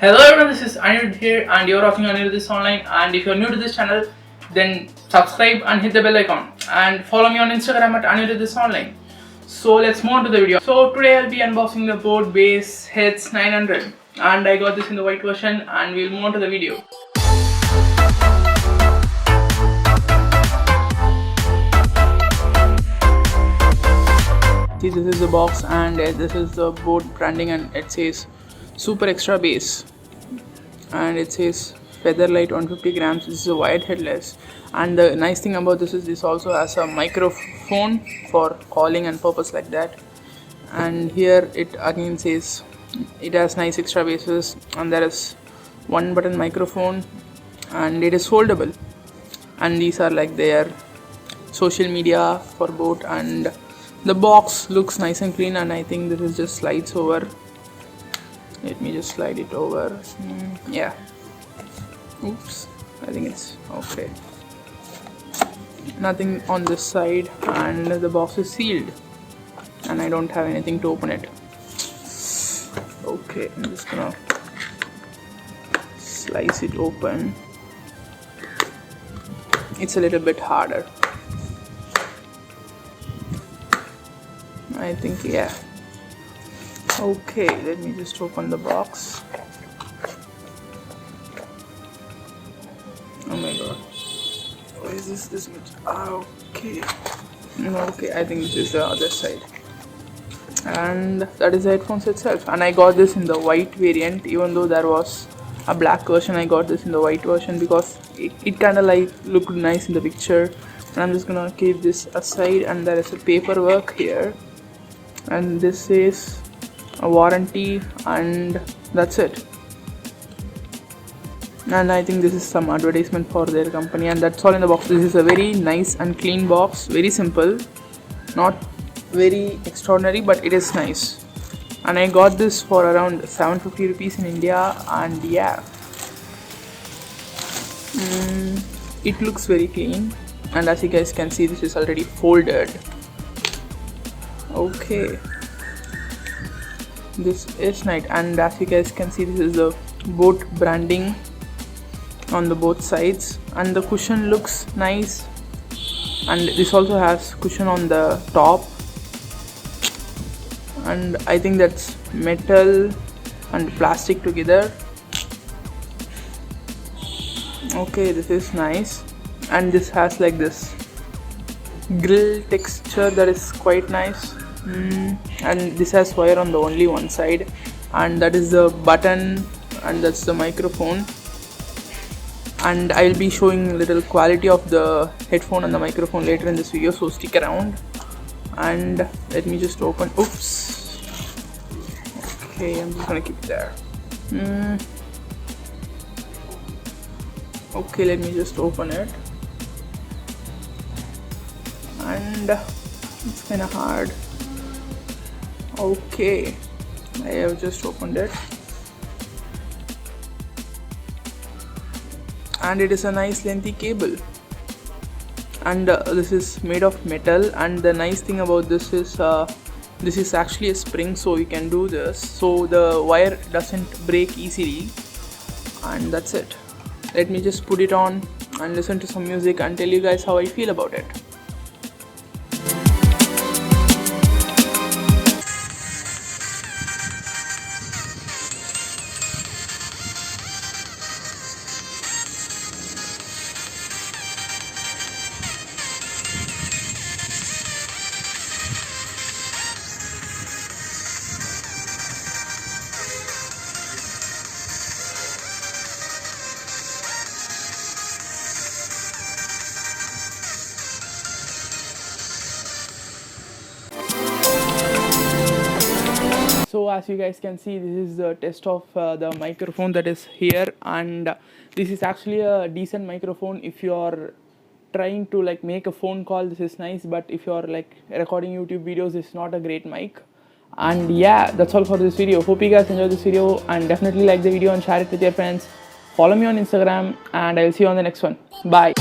Hello everyone, this is Anirudh here and you're watching Anirudh Online, and if you're new to this channel then subscribe and hit the bell icon and follow me on Instagram at Anirudh Online. So let's move on to the video. So today I'll be unboxing the Boat Base Hits 900 and I got this in the white version and we'll move on to the video. See, this is the box and this is the boat branding and it says Super Extra Base and it says Featherlight 150 grams. This is a wired headless, and the nice thing about this is this also has a microphone for calling and purpose like that. And here it again says it has nice extra bases, and there is one button microphone and it is foldable, and these are like their social media for boat. And the box looks nice and clean, and I think this is just slides over. Let me just slide it over. Yeah. Oops. I think it's okay. Nothing on this side, and the box is sealed, and I don't have anything to open it. Okay, I'm just gonna slice it open. It's a little bit harder, I think. Yeah. Okay, let me just open the box. Oh my god, why is this much? Okay, I think this is the other side, and that is the headphones itself. And I got this in the white variant, even though there was a black version. I got this in the white version because it kind of like looked nice in the picture. And I'm just gonna keep this aside, and there is a paperwork here, and this is a warranty, and that's it. And I think this is some advertisement for their company, and that's all in the box. This is a very nice and clean box, very simple, not very extraordinary, but it is nice. And I got this for around 750 rupees in India, and yeah, it looks very clean, and as you guys can see, this is already folded. Okay, this is nice, and as you guys can see, this is the boat branding on the both sides, and the cushion looks nice, and this also has cushion on the top, and I think that's metal and plastic together. Okay, this is nice, and this has like this grill texture that is quite nice. And this has wire on the only one side, and that is the button, and that's the microphone. And I'll be showing a little quality of the headphone and the microphone later in this video, so stick around. And let me just open. Oops. Okay, I'm just gonna keep it there. Okay, let me just open it. And it's kind of hard. Okay, I have just opened it, and it is a nice lengthy cable, and this is made of metal. And the nice thing about this is actually a spring, so you can do this so the wire doesn't break easily. And that's it. Let me just put it on and listen to some music and tell you guys how I feel about it. So as you guys can see, this is the test of the microphone that is here, and this is actually a decent microphone. If you are trying to like make a phone call, this is nice, but if you are like recording YouTube videos, it's not a great mic. And yeah, that's all for this video. Hope you guys enjoyed this video, and definitely like the video and share it with your friends. Follow me on Instagram, and I'll see you on the next one. Bye.